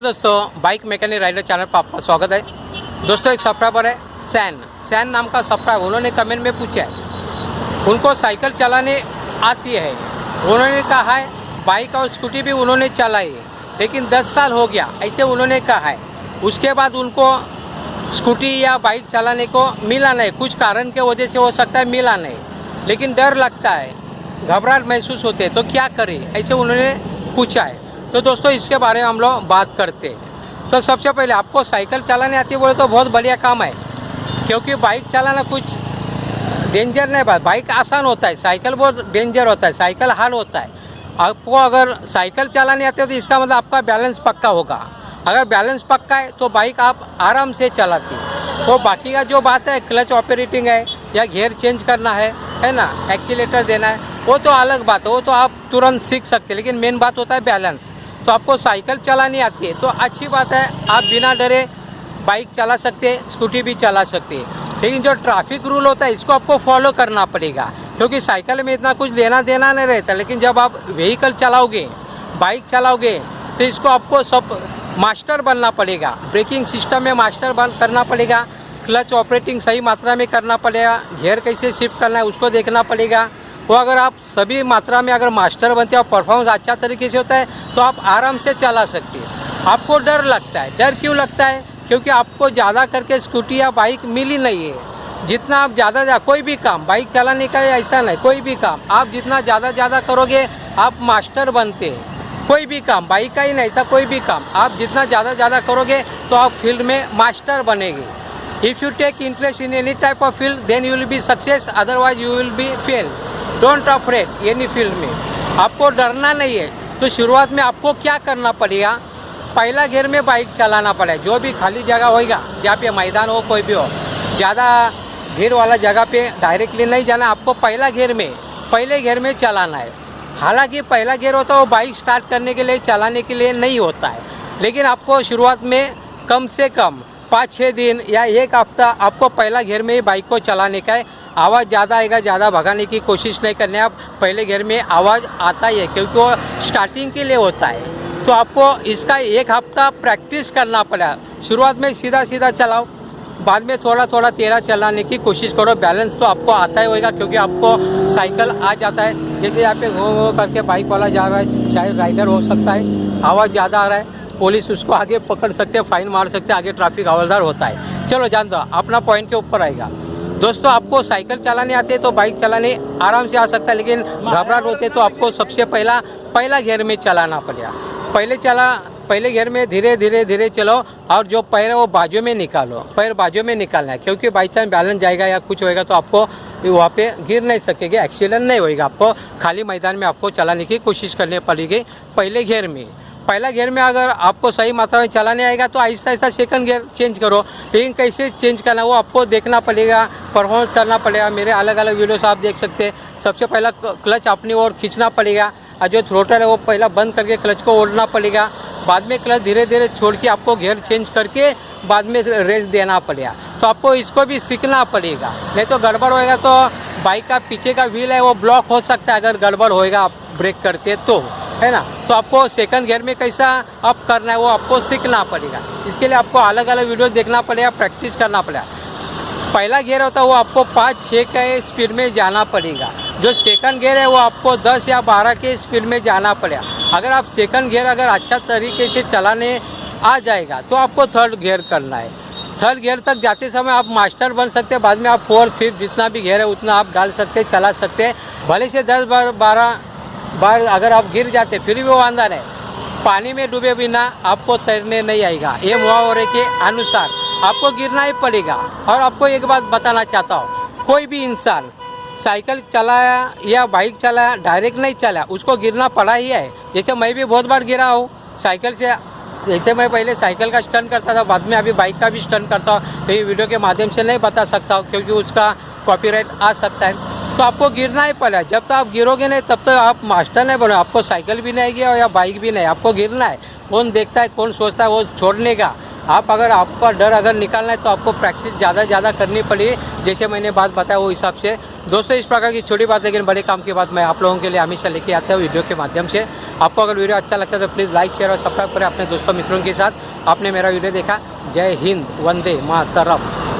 दोस्तों bike mechanic rider channel पर आपका स्वागत है। दोस्तों एक सब्सक्राइबर है सैन नाम का सब्सक्राइबर, उन्होंने कमेंट में पूछा है उनको साइकिल चलाने आती है। उन्होंने कहा है बाइक और स्कूटी भी उन्होंने चलाई है लेकिन 10 साल हो गया ऐसे उन्होंने कहा है। उसके बाद उनको स्कूटी या बाइक चलाने को मिला नहीं, कुछ कारण के वजह से हो सकता है मिला नहीं, लेकिन डर लगता है, घबराहट महसूस होते है, तो क्या करें ऐसे उन्होंने पूछा है। तो दोस्तों इसके बारे में हम लोग बात करते हैं। तो सबसे पहले आपको साइकिल चलाने आती है बोले तो बहुत बढ़िया काम है, क्योंकि बाइक चलाना कुछ डेंजर नहीं बात। बाइक आसान होता है, साइकिल बहुत डेंजर होता है, साइकिल हार्ड होता है। आपको अगर साइकिल चलाने आती है तो इसका मतलब आपका बैलेंस पक्का होगा। अगर बैलेंस पक्का है तो बाइक आप आराम से चलाती है। तो बाकी का जो बात है, क्लच ऑपरेटिंग है या गियर चेंज करना है ना, एक्सीलेटर देना है, वो तो अलग बात है, वो तो आप तुरंत सीख सकते हैं। लेकिन मेन बात होता है बैलेंस। तो आपको साइकिल चलानी आती है तो अच्छी बात है, आप बिना डरे बाइक चला सकते हैं, स्कूटी भी चला सकते हैं। लेकिन जो ट्रैफिक रूल होता है इसको आपको फॉलो करना पड़ेगा, क्योंकि साइकिल में इतना कुछ लेना देना नहीं रहता। लेकिन जब आप व्हीकल चलाओगे, बाइक चलाओगे, तो इसको आपको सब मास्टर बनना पड़ेगा। ब्रेकिंग सिस्टम में मास्टर करना पड़ेगा, क्लच ऑपरेटिंग सही मात्रा में करना पड़ेगा, गियर कैसे शिफ्ट करना है उसको देखना पड़ेगा। वो अगर आप सभी मात्रा में अगर मास्टर बनते हैं और परफॉर्मेंस अच्छा तरीके से होता है तो आप आराम से चला सकते हैं। आपको डर लगता है, डर क्यों लगता है? क्योंकि आपको ज़्यादा करके स्कूटी या बाइक मिली नहीं है। जितना आप ज़्यादा कोई भी काम, बाइक चलाने का ऐसा नहीं, कोई भी काम आप जितना ज़्यादा करोगे आप मास्टर बनते हैं। कोई भी काम, बाइक का ही नहीं, ऐसा कोई भी काम आप जितना ज़्यादा करोगे तो आप फील्ड में मास्टर बनेंगे। If you take interest in any type of field then you will be success, otherwise you will be fail. Don't afraid any field में, आपको डरना नहीं है। तो शुरुआत में आपको क्या करना पड़ेगा, पहला गियर में बाइक चलाना पड़ेगा। जो भी खाली जगह होगा, जहाँ पे मैदान हो, कोई भी हो, ज़्यादा भीड़ वाला जगह पे डायरेक्टली नहीं जाना, आपको पहले गियर में चलाना है। हालांकि पहला गियर होता है वो बाइक स्टार्ट करने के लिए, चलाने के लिए नहीं होता है, लेकिन आपको शुरुआत में कम से कम 5-6 दिन या 1 हफ्ता आपको पहला गियर में ही बाइक को चलाने का है। आवाज़ ज़्यादा आएगा, ज़्यादा भगाने की कोशिश नहीं करनी है। आप पहले गियर में आवाज़ आता ही है क्योंकि वो स्टार्टिंग के लिए होता है। तो आपको इसका 1 हफ्ता प्रैक्टिस करना पड़ा। शुरुआत में सीधा चलाओ, बाद में थोड़ा तेज़ चलाने की कोशिश करो। बैलेंस तो आपको आता ही होगा क्योंकि आपको साइकिल आ जाता है। जैसे यहाँ पे घो करके बाइक वाला जा रहा है, शायद राइडर हो सकता है, आवाज़ ज़्यादा आ रहा है, पुलिस उसको आगे पकड़ सकते हैं, फाइन मार सकते हैं, आगे ट्रैफिक हवलदार होता है। चलो जान दो, अपना पॉइंट के ऊपर आएगा। दोस्तों आपको साइकिल चलाने आते हैं तो बाइक चलाने आराम से आ सकता है, लेकिन घबराहट होते तो आपको सबसे पहला गियर में चलाना पड़ेगा। पहले गियर में धीरे चलो, और जो पैर है वो बाजू में निकालो, पैर बाजू में निकालना है, क्योंकि बाई चांस बैलेंस जाएगा या कुछ होएगा तो आपको वहाँ पे गिर नहीं सकेंगे, एक्सीडेंट नहीं होएगा। आपको खाली मैदान में आपको चलाने की कोशिश करनी पड़ेगी पहले गियर में। पहला गियर में अगर आपको सही मात्रा में चलाने आएगा तो आहिस्ता सेकंड गियर चेंज करो। लेकिन कैसे चेंज करना वो आपको देखना पड़ेगा, परफॉर्मेंस करना पड़ेगा। मेरे अलग वीडियोस आप देख सकते हैं। सबसे पहला क्लच अपनी ओर खींचना पड़ेगा, और जो थ्रोटल है वो पहला बंद करके क्लच को ओढ़ना पड़ेगा। बाद में क्लच धीरे छोड़ के आपको गियर चेंज करके बाद में रेस देना पड़ेगा। तो आपको इसको भी सीखना पड़ेगा, नहीं तो गड़बड़ होएगा तो बाइक का पीछे का व्हील है वो ब्लॉक हो सकता है, अगर गड़बड़ होएगा आप ब्रेक करते तो, है ना। तो आपको सेकंड गियर में कैसा अप करना है वो आपको सीखना पड़ेगा। इसके लिए आपको अलग वीडियो देखना पड़ेगा, प्रैक्टिस करना पड़ेगा। पहला गियर होता है वो आपको 5-6 के स्पीड में जाना पड़ेगा। जो सेकंड गियर है वो आपको 10 या 12 के स्पीड में जाना पड़ेगा। अगर आप सेकंड गियर अगर अच्छा तरीके से चलाने आ जाएगा तो आपको थर्ड गियर करना है। थर्ड गियर तक जाते समय आप मास्टर बन सकते हैं। बाद में आप 4, 5 जितना भी गियर है उतना आप डाल सकते हैं, चला सकते हैं। भले से 10-12 बार अगर आप गिर जाते फिर भी वो वांदा नहीं, पानी में डूबे बिना आपको तैरने नहीं आएगा। ये मुहावरे के अनुसार आपको गिरना ही पड़ेगा। और आपको एक बात बताना चाहता हूँ, कोई भी इंसान साइकिल चलाया या बाइक चलाया डायरेक्ट नहीं चला, उसको गिरना पड़ा ही है। जैसे मैं भी बहुत बार गिरा हूँ साइकिल से। जैसे मैं पहले साइकिल का स्टंट करता था, बाद में अभी बाइक का भी स्टंट करता हूँ। तो ये वीडियो के माध्यम से नहीं बता सकता हूँ क्योंकि उसका कॉपीराइट आ सकता है। तो आपको गिरना ही पड़ा। जब तक आप गिरोगे नहीं तब तक आप मास्टर नहीं बनो। आपको साइकिल भी नहीं आएगी या बाइक भी नहीं, आपको गिरना है। कौन देखता है, कौन सोचता है वो छोड़ने का, आप अगर आपका डर अगर निकालना है तो आपको प्रैक्टिस ज़्यादा करनी पड़ी, जैसे मैंने बात बताया वो हिसाब से। दोस्तों इस प्रकार की छोटी बात लेकिन बड़े काम की बात मैं आप लोगों के लिए हमेशा लेके आता हूँ वीडियो के माध्यम से। आपको अगर वीडियो अच्छा लगता है तो प्लीज़ लाइक शेयर और सब्सक्राइब करें अपने दोस्तों मित्रों के साथ। आपने मेरा वीडियो देखा, जय हिंद, वंदे मातरम।